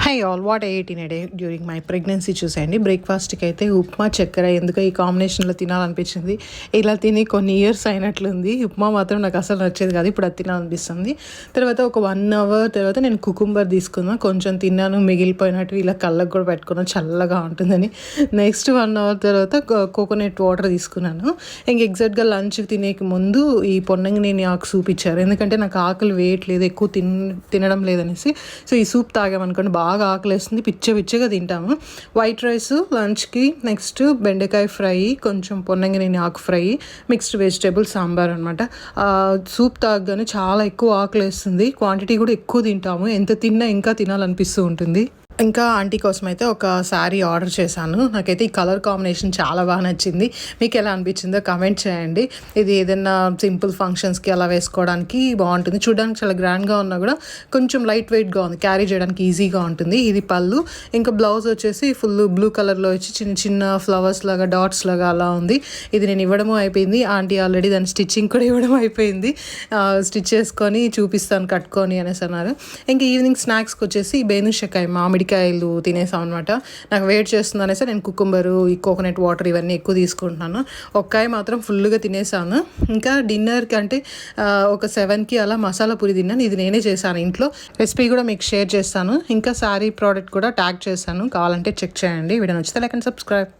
High all what I eight in a day during my pregnancy చూసేయండి. బ్రేక్ఫాస్ట్కి అయితే ఉప్మా చక్కెర ఎందుకో ఈ కాంబినేషన్లో తినాలనిపించింది. ఇలా తిని కొన్ని ఇయర్స్ అయినట్లుంది. ఉప్మా మాత్రం నాకు అసలు నచ్చేది కాదు, ఇప్పుడు అది తినాలనిపిస్తుంది. తర్వాత ఒక 1 అవర్ తర్వాత నేను కుకుంబర్ తీసుకున్నాను, కొంచెం తిన్నాను, మిగిలిపోయినట్టు ఇలా కళ్ళకు కూడా పెట్టుకున్నాను, చల్లగా ఉంటుందని. నెక్స్ట్ 1 అవర్ తర్వాత కోకోనట్ వాటర్ తీసుకున్నాను. ఇంక ఎగ్జాక్ట్గా లంచ్కి తినేకి ముందు ఈ పొన్నంగినేని ఆకు సూప్ ఇచ్చారు, ఎందుకంటే నాకు ఆకలి వేయట్లేదు, ఎక్కువ తినడం లేదనేసి. సో ఈ సూప్ తాగామనుకోండి బాగా ఆకలేస్తుంది, పిచ్చగా తింటాము. వైట్ రైస్ లంచ్కి, నెక్స్ట్ బెండకాయ ఫ్రై, కొంచెం పొన్నంగినేని ఆకు ఫ్రై, మిక్స్డ్ వెజిటేబుల్ సాంబార్ అనమాట. సూప్ తాగగానే చాలా ఎక్కువ ఆకలేస్తుంది, క్వాంటిటీ కూడా ఎక్కువ తింటాము, ఎంత తిన్నా ఇంకా తినాలనిపిస్తూ ఉంటుంది. ఇంకా ఆంటీ కోసం అయితే ఒక శారీ ఆర్డర్ చేశాను. నాకైతే ఈ కలర్ కాంబినేషన్ చాలా బాగా నచ్చింది. మీకు ఎలా అనిపించిందో కామెంట్ చేయండి. ఇది ఏదైనా సింపుల్ ఫంక్షన్స్కి అలా వేసుకోవడానికి బాగుంటుంది, చూడడానికి చాలా గ్రాండ్గా ఉన్నా కూడా కొంచెం లైట్ వెయిట్గా ఉంది, క్యారీ చేయడానికి ఈజీగా ఉంటుంది. ఇది పళ్ళు. ఇంకా బ్లౌజ్ వచ్చేసి ఫుల్ బ్లూ కలర్లో వచ్చి చిన్న చిన్న ఫ్లవర్స్ లాగా, డాట్స్ లాగా అలా ఉంది. ఇది నేను ఇవ్వడము అయిపోయింది, ఆంటీ ఆల్రెడీ దాని స్టిచ్చింగ్ కూడా ఇవ్వడం అయిపోయింది. స్టిచ్ చేసుకొని చూపిస్తాను కట్టుకొని అనేసి అన్నారు. ఇంకా ఈవినింగ్ స్నాక్స్కి వచ్చేసి బేనుషకాయ మామిడికాయలు తినేసాం అనమాట. నాకు వెయిట్ చేస్తుంది అనేసి నేను కుకుంబరు, ఈ కోకోనట్ వాటర్ ఇవన్నీ ఎక్కువ తీసుకుంటున్నాను. ఒక్కాయ మాత్రం ఫుల్గా తినేసాను. ఇంకా డిన్నర్కి అంటే ఒక 7కి అలా మసాలా పూరి తిన్నాను. ఇది నేనే చేశాను ఇంట్లో, రెసిపీ కూడా మీకు షేర్ చేస్తాను. ఇంకా శారీ ప్రోడక్ట్ కూడా ట్యాగ్ చేశాను, కావాలంటే చెక్ చేయండి. వీడియో నచ్చితే లైక్ అండ్ సబ్స్క్రైబ్.